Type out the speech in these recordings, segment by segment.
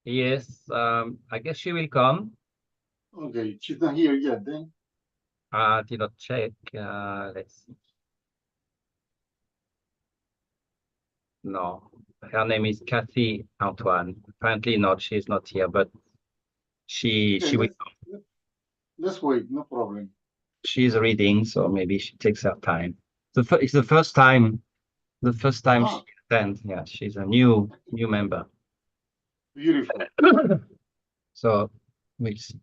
Yes, I guess she will come. Okay, she's not here yet then. Did not check. Let's see. No, her name is Kathy Antoine. Apparently not. She's not here, but Okay, she will. let's wait, no problem. She's reading, so maybe she takes her time. It's the first time she Ah, attends. Yeah, she's a new member. beautiful. So we'll see.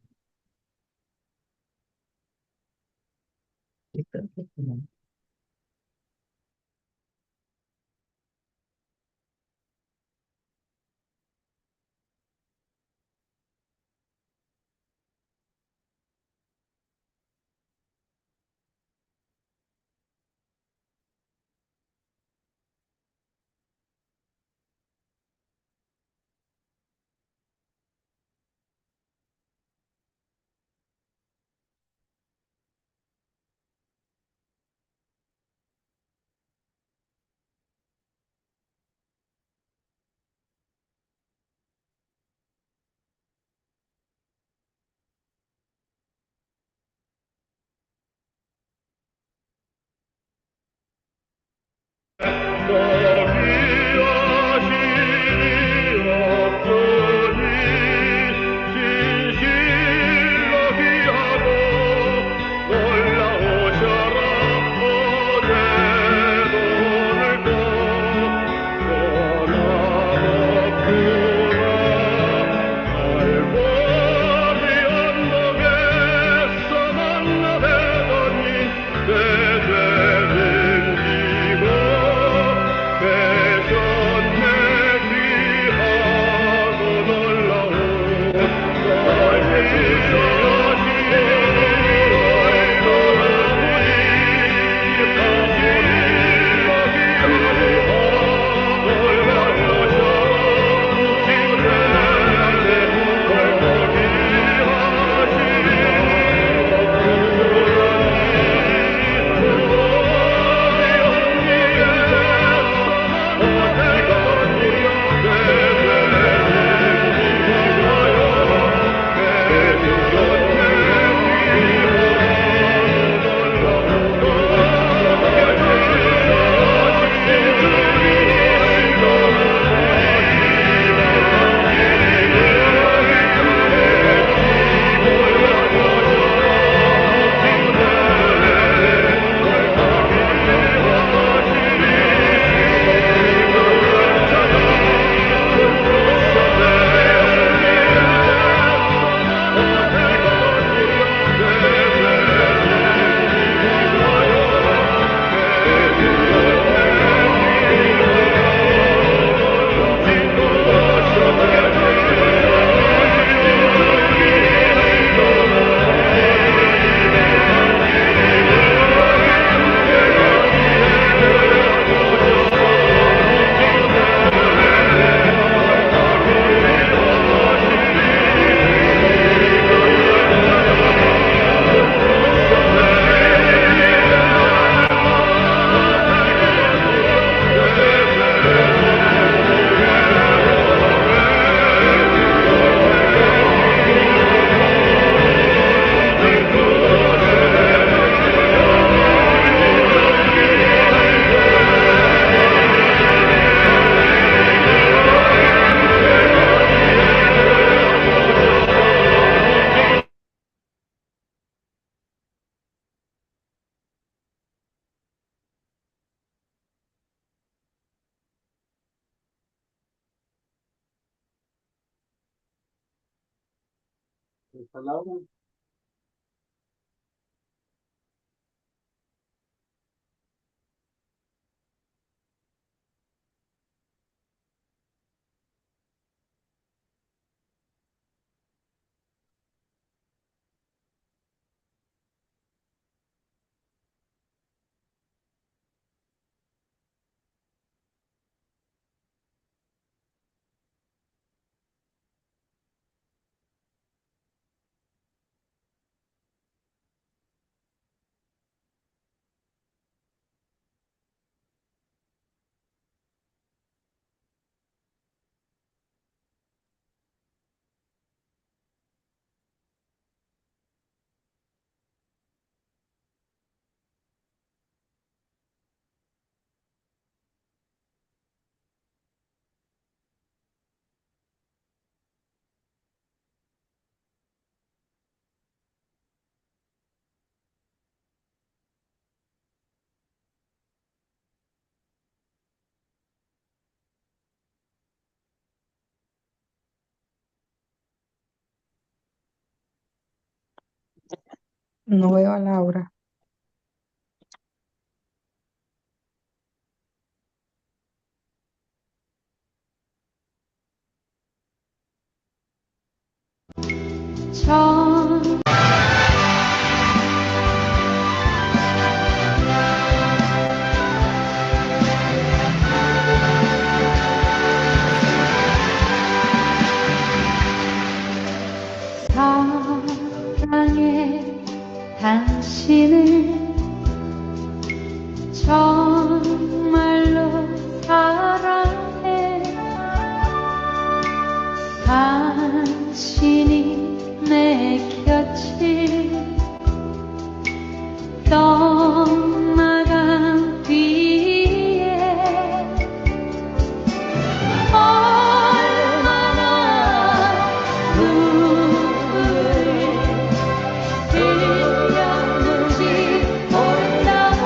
Hello? No veo a Laura. 사랑해 당신을 정말로 사랑해 당신이 내 곁을 떠나간 뒤에 얼마나 눈물을 흘렸는지 몰라도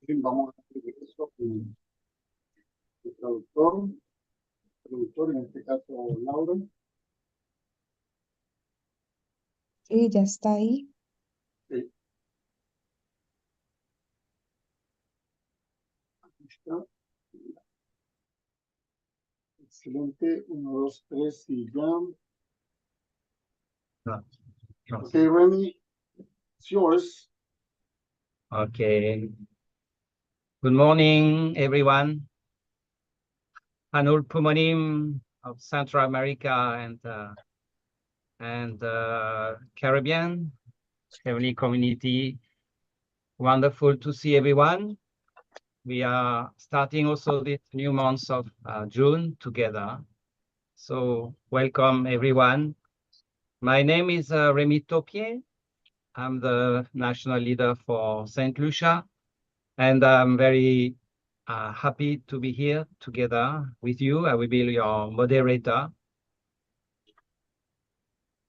Bien, vamos a hacer eso con el productor, en este caso Laura. Sí, ya está ahí. Sí. Aquí está. Excelente. 1, 2, 3 y ya. No. Okay, Remy, it's yours. Okay. Good morning, everyone. Anul Pumanim of Central America and Caribbean, Heavenly Community. Wonderful to see everyone. We are starting also this new month of June together. So welcome everyone. My name is Remy Topier. I'm the national leader for St. Lucia, and I'm very happy to be here together with you. I will be your moderator.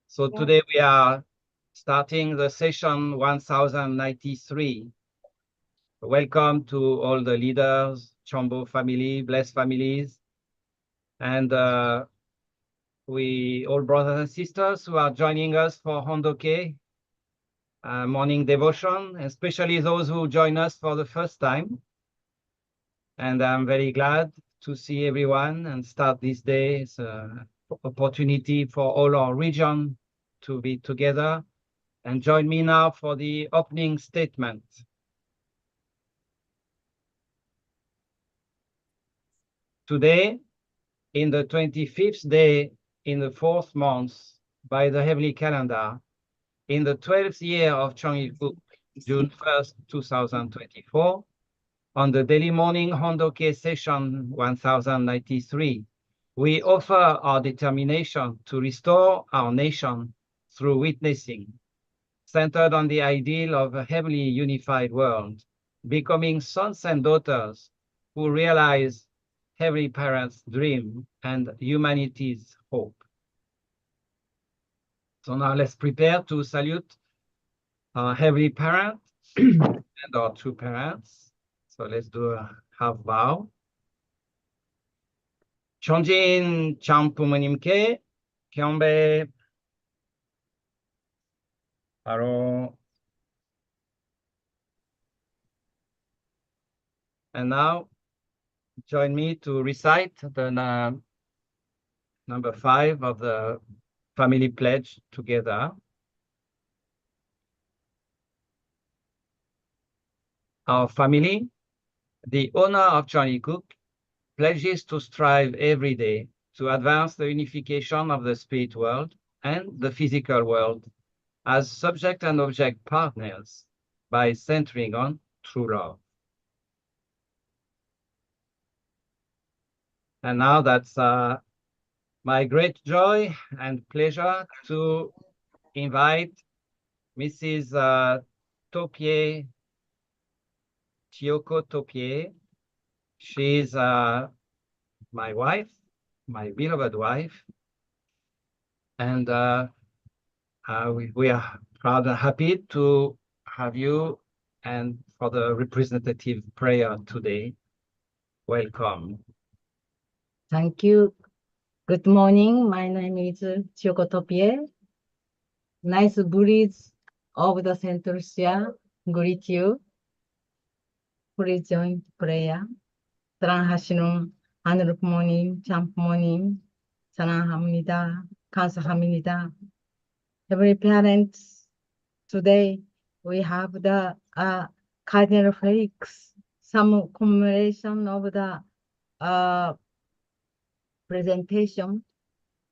So today we are starting the session 1093. Welcome to all the leaders, Chombo family, blessed families, and we all brothers and sisters who are joining us for Hondoke morning devotion, especially those who join us for the first time. And I'm very glad to see everyone and start this day. It's an opportunity for all our region to be together. And join me now for the opening statement. Today, in the 25th day in the 4th month by the heavenly calendar, in the 12th year of Changilguk, June 1st, 2024, on the daily morning Hondoke session 1093, we offer our determination to restore our nation through witnessing, centered on the ideal of a heavenly unified world, becoming sons and daughters who realize heavenly parents' dream and humanity's hope. So now let's prepare to salute our heavenly parent and our true parents. So let's do a half bow. Chonjin champumanimke, kyombe, aro. And now join me to recite the number 5 of the family pledge together. Our family, the owner of Charlie Cook, pledges to strive every day to advance the unification of the spirit world and the physical world as subject and object partners by centering on true love. And now that's my great joy and pleasure to invite Mrs. Topier, Chioko Topier. She's my wife, my beloved wife, and we are proud and happy to have you and for the representative prayer today. Welcome. Thank you. Good morning. My name is Chioko Topie. Nice breeze of the Central Asia. Greet you. Please join prayer. 사랑하시는 하늘 부모님, 참 부모님, 사랑합니다. 감사합니다. Every parents, today we have the Cardinal Felix, some commemoration of the presentation.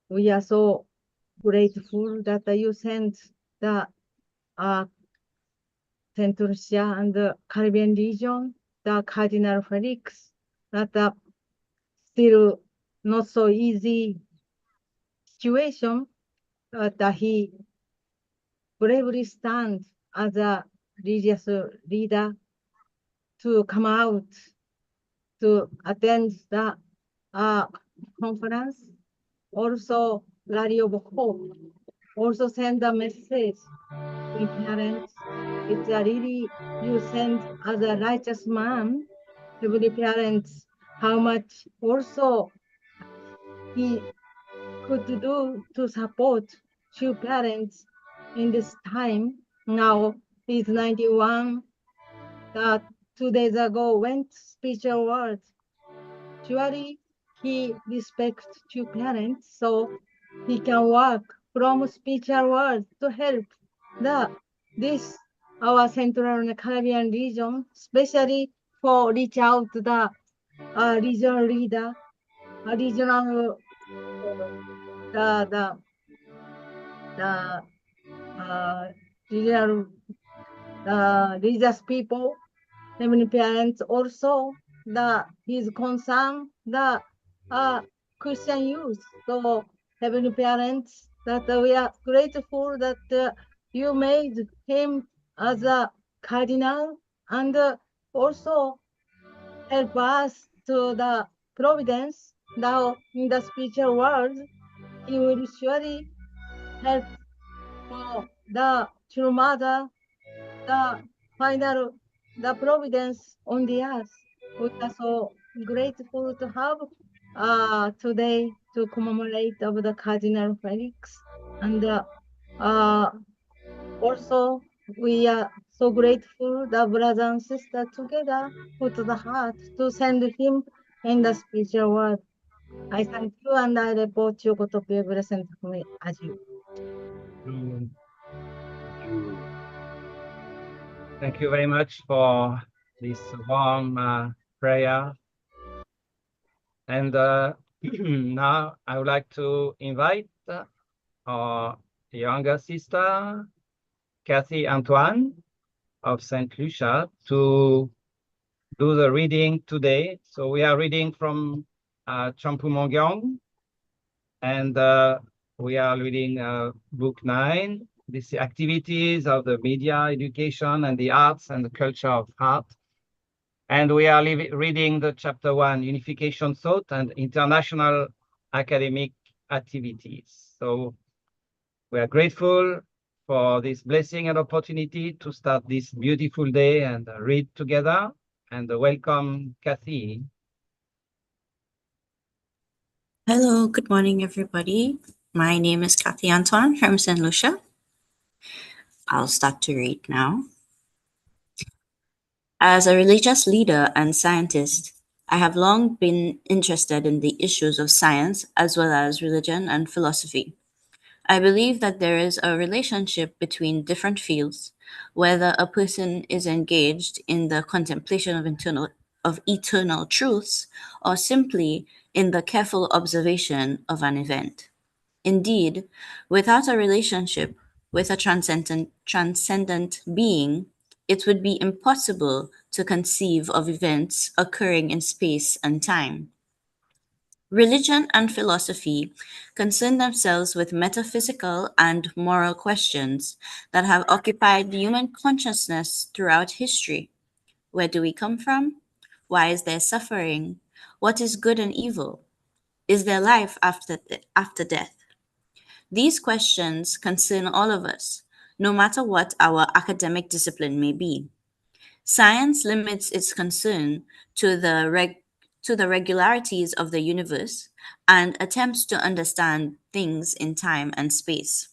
We are so grateful that you sent the Central Asia and the Caribbean region, the Cardinal Felix, that still not so easy situation, that he bravely stands as a religious leader to come out to attend the conference. Also, Rally of Hope also send a message to parents. It's a really, you send as a righteous man, every parents, how much also he could do to support two parents in this time. Now he's 91. 2 days ago went spiritual world. Surely he respects two parents, so he can work from spiritual world to help this our Central and Caribbean region, especially for reach out to the regional leader, regional regional religious people, heavenly parents also his concern the Christian youth. So heavenly parents, that we are grateful that you made him as a cardinal, and also help us to the providence now in the spiritual world. He will surely help for the true mother, the final, the providence on the earth. We are so grateful to have today to commemorate of the Cardinal Felix, and also we are so grateful the brothers and sisters together put the heart to send him in the spiritual world. I thank you, and I report you to be present for me as you. Thank you very much for this warm prayer. And now I would like to invite our younger sister, Kathy Antoine of St. Lucia, to do the reading today. So we are reading from Champu Mongyong, and we are reading book 9. These activities of the media, education, and the arts and the culture of art. And we are reading the chapter 1, Unification Thought and International Academic Activities. So we are grateful for this blessing and opportunity to start this beautiful day and read together. And welcome, Kathy. Hello, good morning, everybody. My name is Kathy Antoine from St. Lucia. I'll start to read now. As a religious leader and scientist, I have long been interested in the issues of science as well as religion and philosophy. I believe that there is a relationship between different fields, whether a person is engaged in the contemplation of of eternal truths or simply in the careful observation of an event. Indeed, without a relationship with a transcendent being, it would be impossible to conceive of events occurring in space and time. Religion and philosophy concern themselves with metaphysical and moral questions that have occupied human consciousness throughout history. Where do we come from? Why is there suffering? What is good and evil? Is there life after death? These questions concern all of us, no matter what our academic discipline may be. Science limits its concern to the regularities of the universe and attempts to understand things in time and space.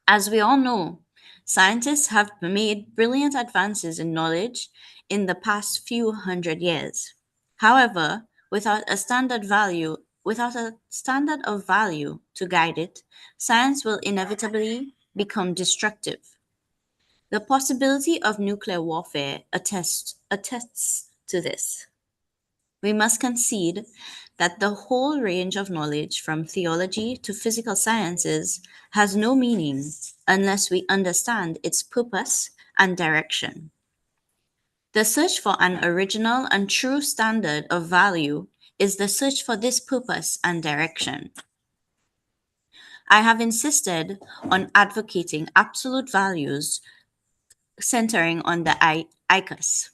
As we all know, scientists have made brilliant advances in knowledge in the past few hundred years. However, without a standard of value to guide it, science will inevitably become destructive. The possibility of nuclear warfare attests to this. We must concede that the whole range of knowledge from theology to physical sciences has no meaning unless we understand its purpose and direction. The search for an original and true standard of value is the search for this purpose and direction. I have insisted on advocating absolute values centering on the ICUS.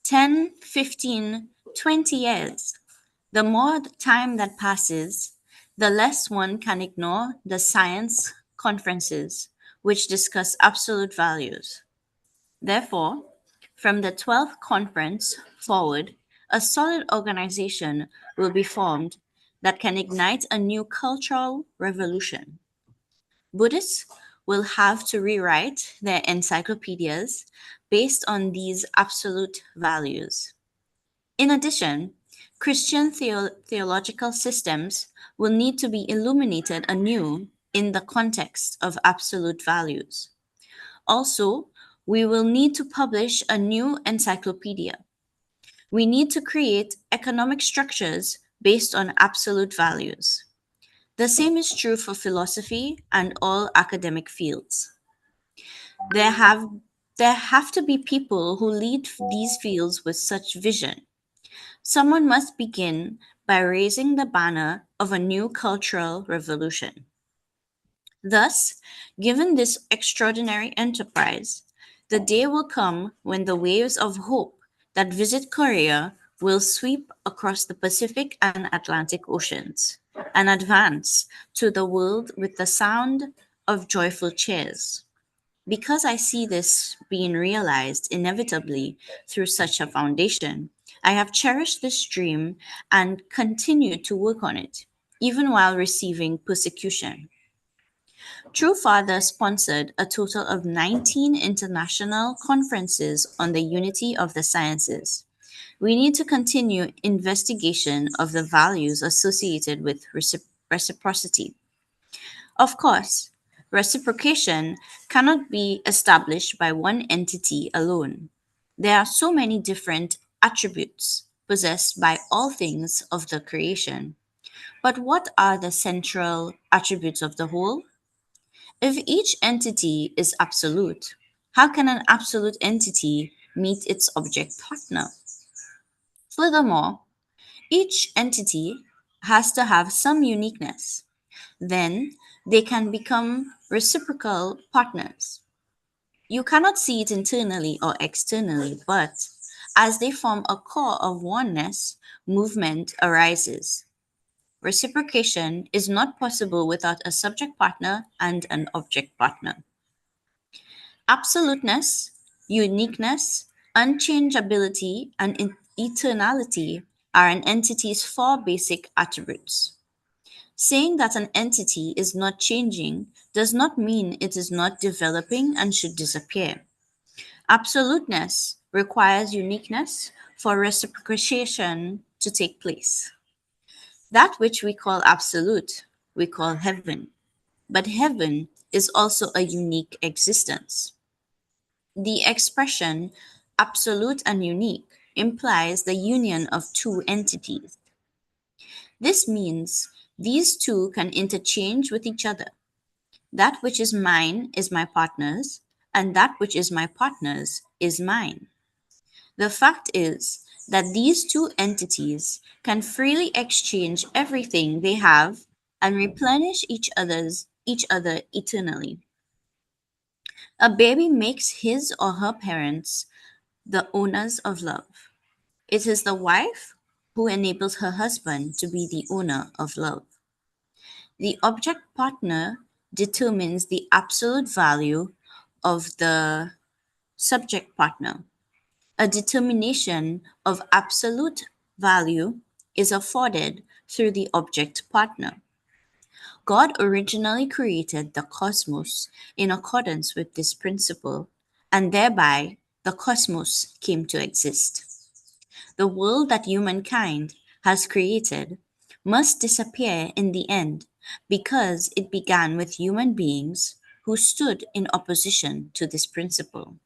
10, 15, 20 years. The more time that passes, the less one can ignore the science conferences which discuss absolute values. Therefore, from the 12th conference forward, a solid organization will be formed that can ignite a new cultural revolution. Buddhists will have to rewrite their encyclopedias based on these absolute values. In addition, Christian theological systems will need to be illuminated anew in the context of absolute values. Also, we will need to publish a new encyclopedia. We need to create economic structures based on absolute values. The same is true for philosophy and all academic fields. There have to be people who lead these fields with such vision. Someone must begin by raising the banner of a new cultural revolution. Thus, given this extraordinary enterprise, the day will come when the waves of hope that visit Korea will sweep across the Pacific and Atlantic Oceans and advance to the world with the sound of joyful cheers. Because I see this being realized inevitably through such a foundation, I have cherished this dream and continued to work on it, even while receiving persecution. True Father sponsored a total of 19 international conferences on the unity of the sciences. We need to continue investigation of the values associated with reciprocity. Of course, reciprocation cannot be established by one entity alone. There are so many different attributes possessed by all things of the creation. But what are the central attributes of the whole? If each entity is absolute, how can an absolute entity meet its object partner? Furthermore, each entity has to have some uniqueness. Then they can become reciprocal partners. You cannot see it internally or externally, but as they form a core of oneness, movement arises. Reciprocation is not possible without a subject partner and an object partner. Absoluteness, uniqueness, unchangeability, and eternality are an entity's four basic attributes. Saying that an entity is not changing does not mean it is not developing and should disappear. Absoluteness requires uniqueness for reciprocation to take place. That which we call absolute, we call heaven. But heaven is also a unique existence. The expression absolute and unique implies the union of two entities. This means these two can interchange with each other. That which is mine is my partner's, and that which is my partner's is mine. The fact is that these two entities can freely exchange everything they have and replenish each other eternally. A baby makes his or her parents the owners of love. It is the wife who enables her husband to be the owner of love. The object partner determines the absolute value of the subject partner. A determination of absolute value is afforded through the object partner. God originally created the cosmos in accordance with this principle, and thereby the cosmos came to exist. The world that humankind has created must disappear in the end because it began with human beings who stood in opposition to this principle.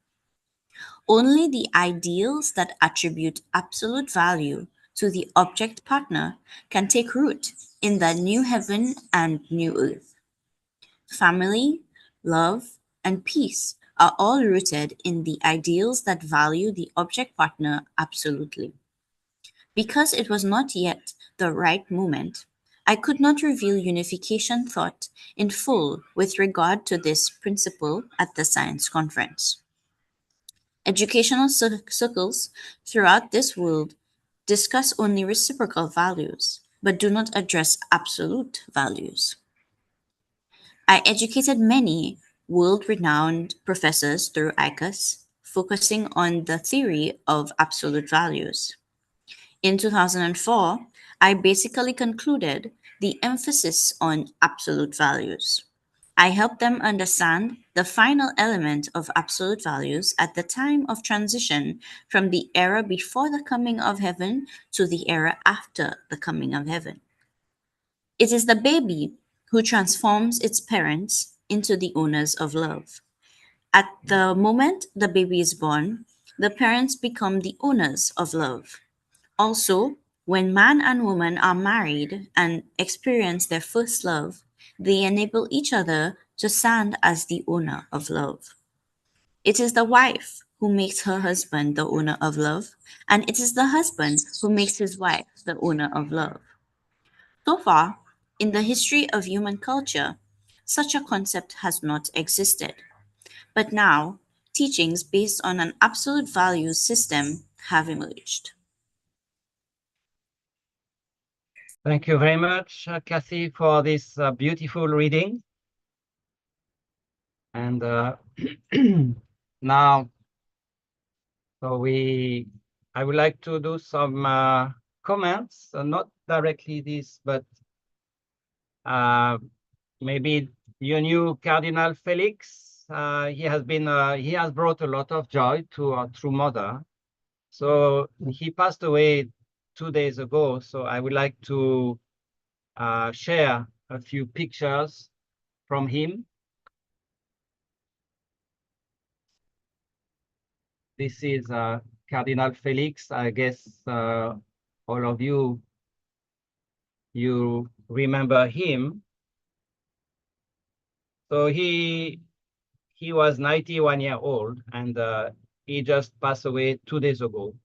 Only the ideals that attribute absolute value to the object partner can take root in the new heaven and new earth. Family, love, and peace are all rooted in the ideals that value the object partner absolutely. Because it was not yet the right moment, I could not reveal unification thought in full with regard to this principle at the science conference. Educational circles throughout this world discuss only reciprocal values, but do not address absolute values. I educated many world renowned professors through ICAS, focusing on the theory of absolute values. In 2004, I basically concluded the emphasis on absolute values. I helped them understand the final element of absolute values at the time of transition from the era before the coming of heaven to the era after the coming of heaven. It is the baby who transforms its parents into the owners of love. At the moment the baby is born, the parents become the owners of love. Also, when man and woman are married and experience their first love, they enable each other to stand as the owner of love. It is the wife who makes her husband the owner of love, and it is the husband who makes his wife the owner of love. So far, in the history of human culture, such a concept has not existed. But now, teachings based on an absolute values system have emerged. Thank you very much, Kathy, for this beautiful reading. And now, I would like to do some comments, not directly this, but maybe you knew Cardinal Felix. He has brought a lot of joy to our true mother. So he passed away 2 days ago. So I would like to share a few pictures from him. This is Cardinal Felix. I guess all of you remember him. So he was 91 years old, and he just passed away 2 days ago,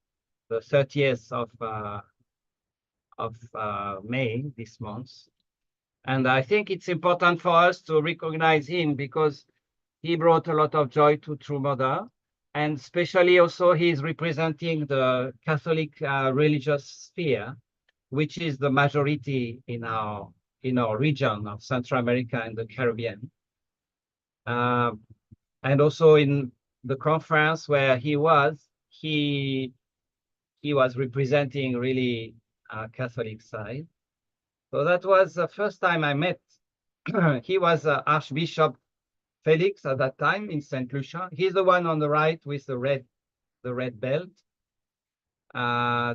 the 30th of May this month. And I think it's important for us to recognize him because he brought a lot of joy to True Mother, and especially also he's representing the Catholic religious sphere, which is the majority in our region of Central America and the Caribbean. And also in the conference where he was representing really Catholic side. So that was the first time I met. He was Archbishop Felix at that time in St. Lucia. He's the one on the right with the red belt.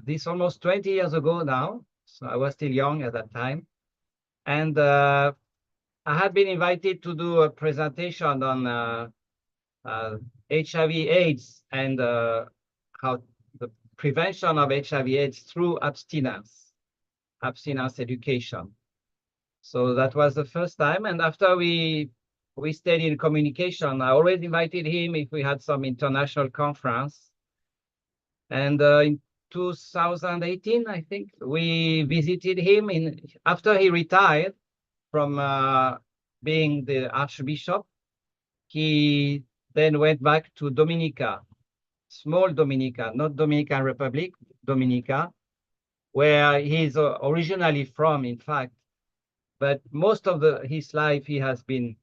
This almost 20 years ago now. So I was still young at that time. And I had been invited to do a presentation on HIV/AIDS and how the prevention of HIV/AIDS through abstinence education. So that was the first time. And after we stayed in communication, I always invited him if we had some international conference. And in 2018, I think, we visited him after he retired from being the Archbishop. He then went back to Dominica, small Dominica, not Dominican Republic, Dominica, where he's originally from, in fact. But most of his life, he has been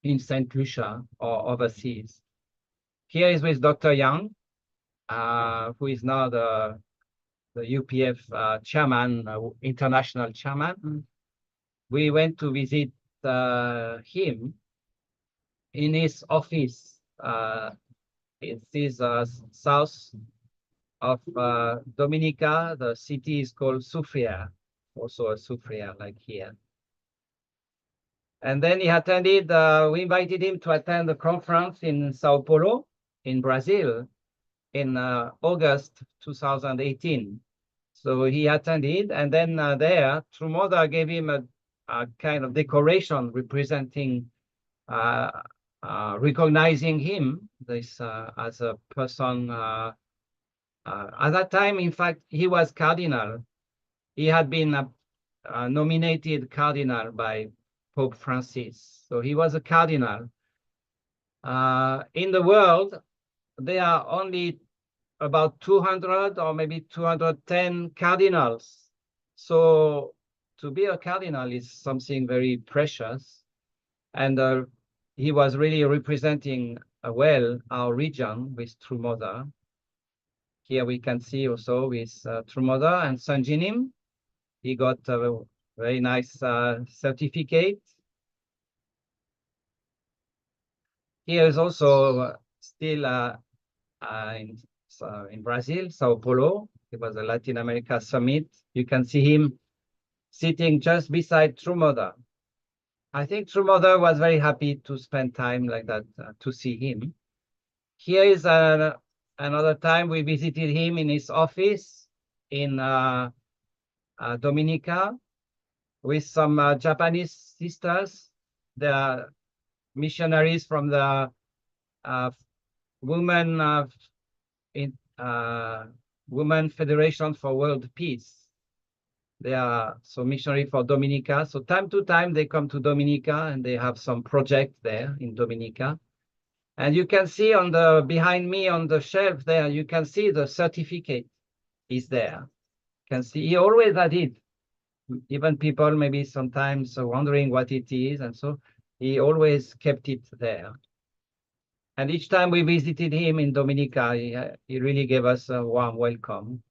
in St. Lucia or overseas. Here is with Dr. Young, who is now the UPF chairman, international chairman. We went to visit him in his office. It is south of Dominica. The city is called Sufria, also a Sufria like here. And then he attended, we invited him to attend the conference in Sao Paulo, in Brazil, in August 2018. So he attended, and then there, True Mother gave him a kind of decoration representing, recognizing him as a person. At that time, in fact, he was cardinal. He had been nominated cardinal by Pope Francis. So he was a cardinal. In the world, there are only about 200 or maybe 210 cardinals. So to be a cardinal is something very precious. And he was really representing well our region with True Mother. Here we can see also with True Mother and Sanjinim. He got a very nice certificate. Here is also still in Brazil, Sao Paulo. It was a Latin America summit. You can see him sitting just beside True Mother. I think True Mother was very happy to spend time like that to see him. Here is another time we visited him in his office in Dominica with some Japanese sisters. They are missionaries from the Women Federation for World Peace. They are so missionary for Dominica. So time to time they come to Dominica and they have some project there in Dominica. And you can see on the behind me on the shelf there, you can see the certificate is there. You can see he always had it. Even people maybe sometimes wondering what it is, and so he always kept it there. And each time we visited him in Dominica, he really gave us a warm welcome.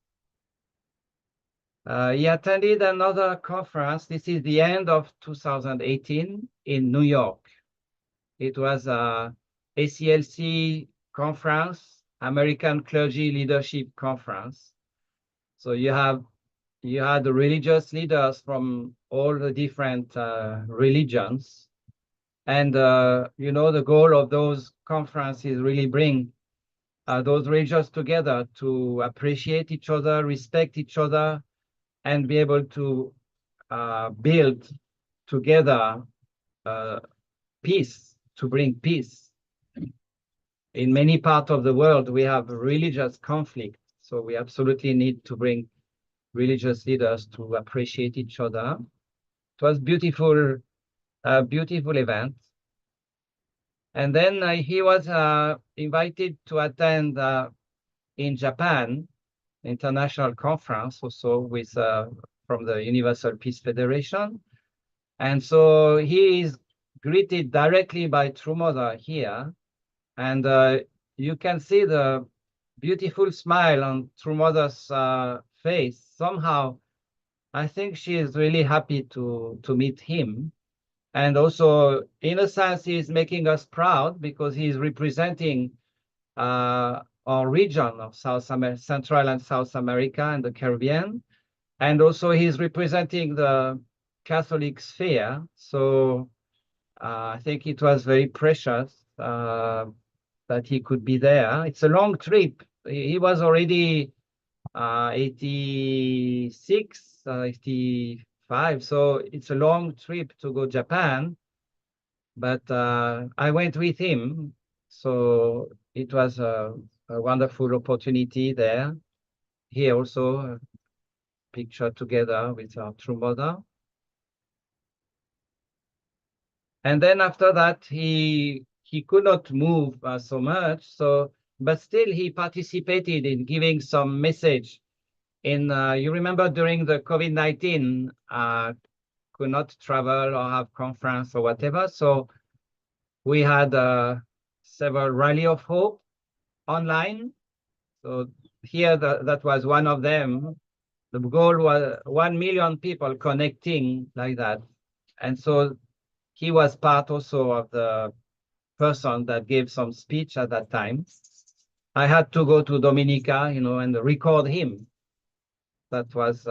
He attended another conference. This is the end of 2018 in New York. It was a ACLC conference, American Clergy Leadership Conference. So you had the religious leaders from all the different religions. And, the goal of those conferences really bring those religions together to appreciate each other, respect each other, and be able to build together peace, to bring peace. In many parts of the world, we have religious conflict. So we absolutely need to bring religious leaders to appreciate each other. It was beautiful event. And then he was invited to attend in Japan, international conference also with from the Universal Peace Federation. And so he is greeted directly by True Mother here. And you can see the beautiful smile on True Mother's face. Somehow, I think she is really happy to meet him. And also, in a sense, he's making us proud because he's representing our region of Central and South America and the Caribbean. And also, he's representing the Catholic sphere. So I think it was very precious that he could be there. It's a long trip he was already 86, 85. So it's a long trip to go Japan, but I went with him. So it was a wonderful opportunity there. Here also a picture together with our true mother. And then after that, he could not move so much. So, but still he participated in giving some message. In you remember during the COVID-19, could not travel or have conference or whatever. So we had several rally of hope online. So here that was one of them. The goal was 1 million people connecting like that. And so he was part also of the person that gave some speech at that time. I had to go to Dominica, and record him. That was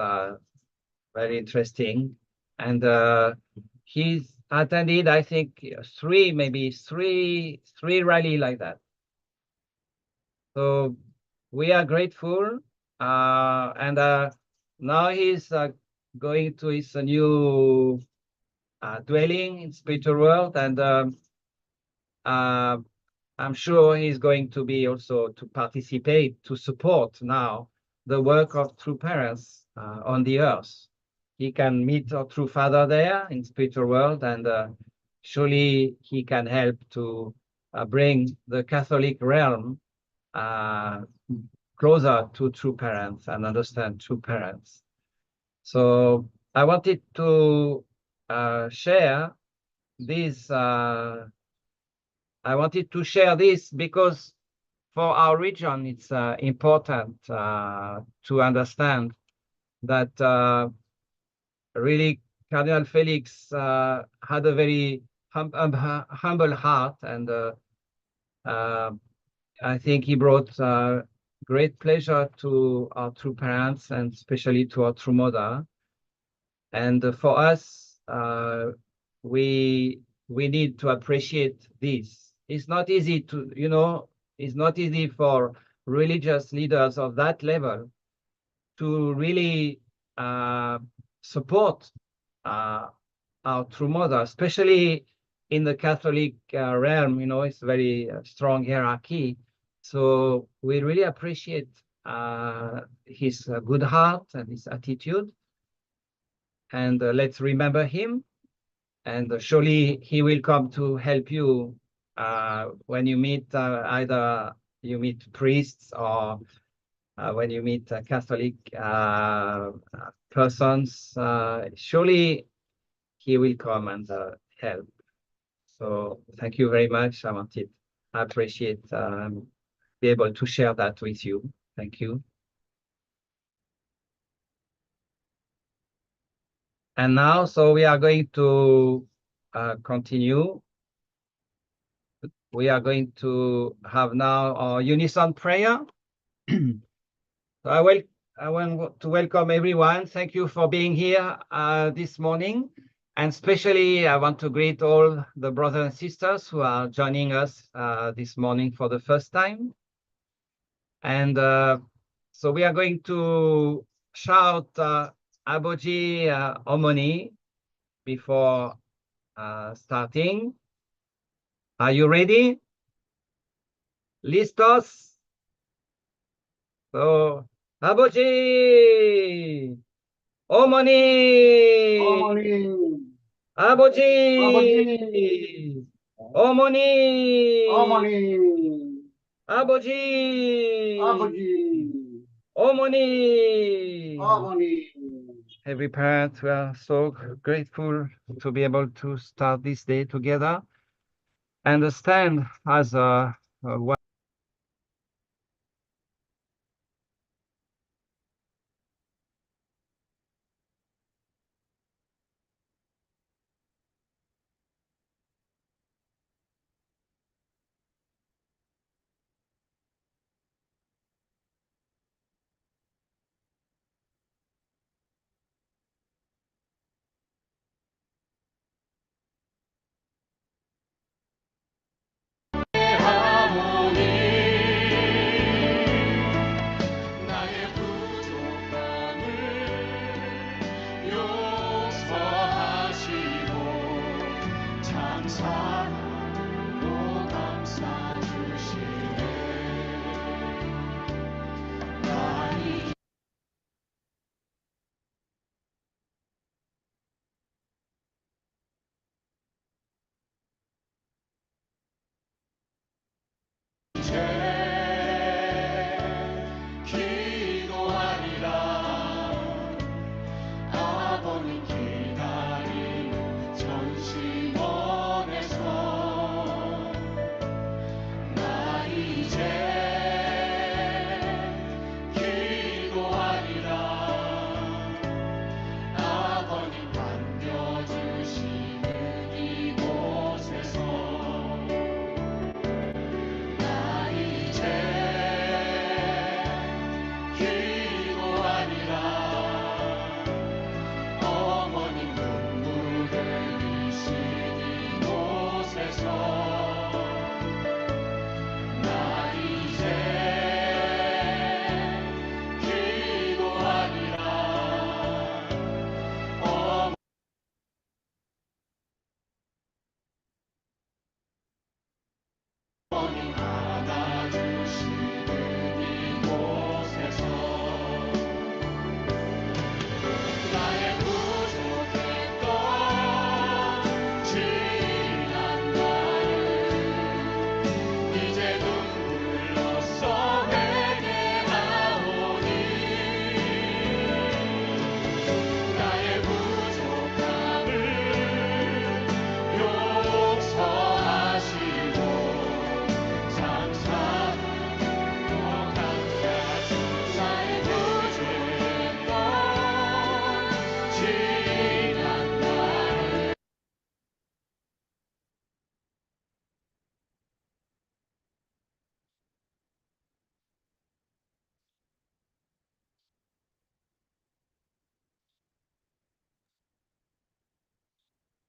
very interesting. And he's attended, I think, maybe three rally like that. So we are grateful. And now he's going to his new dwelling in spiritual world. And I'm sure he's going to be also to participate, to support now the work of true parents on the earth. He can meet our true father there in spiritual world, and surely he can help to bring the Catholic realm closer to true parents and understand true parents. So I wanted to share this. I wanted to share this because for our region, it's important to understand that really Cardinal Felix had a very humble heart, and I think he brought great pleasure to our true parents and especially to our true mother. And for us, we need to appreciate this. It's not easy to, it's not easy for religious leaders of that level to really support our true mother, especially in the Catholic realm. It's very strong hierarchy. So we really appreciate his good heart and his attitude. And let's remember him. And surely he will come to help you when you meet either you meet priests or when you meet Catholic persons. Surely he will come and help. So thank you very much. I appreciate be able to share that with you. Thank you. And now, so we are going to continue. We are going to have now our unison prayer. So I want to welcome everyone. Thank you for being here this morning. And especially, I want to greet all the brothers and sisters who are joining us this morning for the first time. And so we are going to shout Aboji Omoni before starting. Are you ready? Listos? So, Aboji! Omoni! Omoni, Aboji! Omoni! Omoni, Aboji! Aboji, Omoni! Omoni. Every parent, we are so grateful to be able to start this day together and stand as a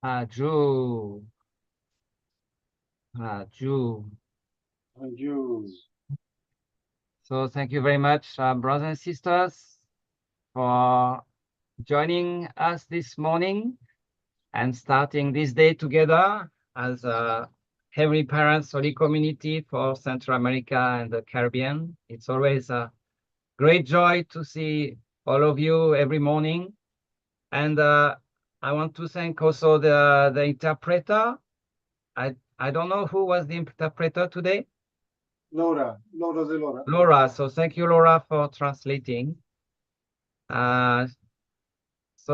Aju. Aju. Thank you. So thank you very much, brothers and sisters, for joining us this morning and starting this day together as a Heavenly Parents Holy Community for Central America and the Caribbean. It's always a great joy to see all of you every morning. And I want to thank also the interpreter. I don't know who was the interpreter today. Laura de Laura. Laura. So thank you, Laura, for translating. So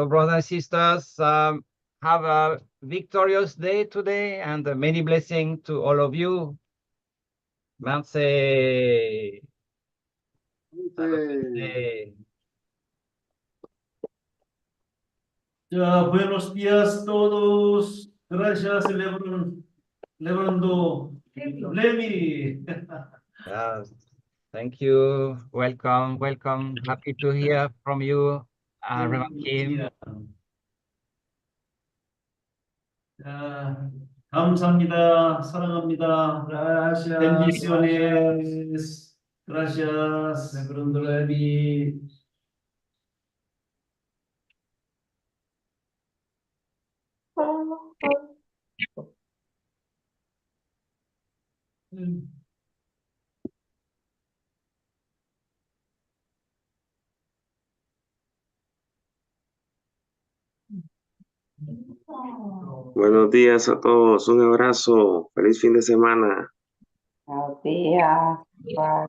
brothers and sisters, have a victorious day today and many blessings to all of you. Merci. Have a good day. Ya, buenos días todos. Gracias, Lebrando. Levi. Yes. Thank you. Welcome, welcome. Happy to hear from you, Reverend Kim. 감사합니다. 사랑합니다. Bendiciones. Gracias, Lebrando Levi. Buenos días a todos, un abrazo, feliz fin de semana. Buenos días. Bye.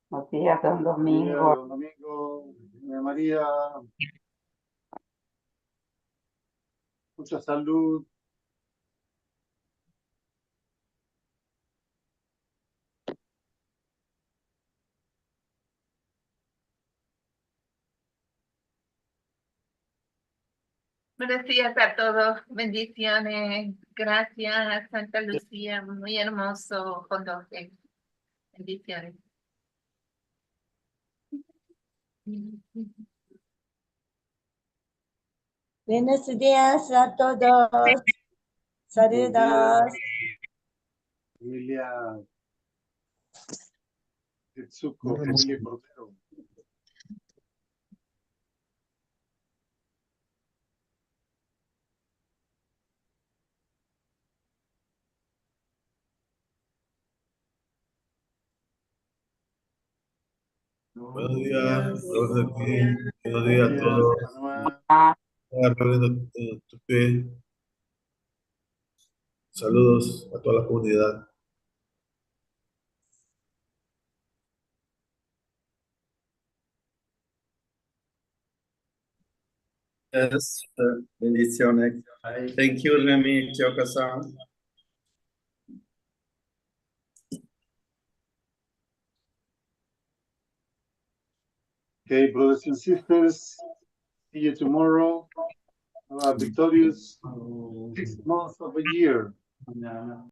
Buenos días, don Domingo. Don Domingo, María. Mucha salud. Buenos días a todos, bendiciones, gracias Santa Lucía, muy hermoso condoque, bendiciones. Buenos días a todos. Saludos. Familia Tetsuko, familia Portero. Buenos días, todos aquí. Buenos días a Buenos días, todos. Manuel. Agarrando tu pie. Saludos a toda la comunidad. Yes, bendiciones. Thank you, Remy Chioka-san. Okay, brothers and sisters, see you tomorrow. Have a victorious 6 months of a year.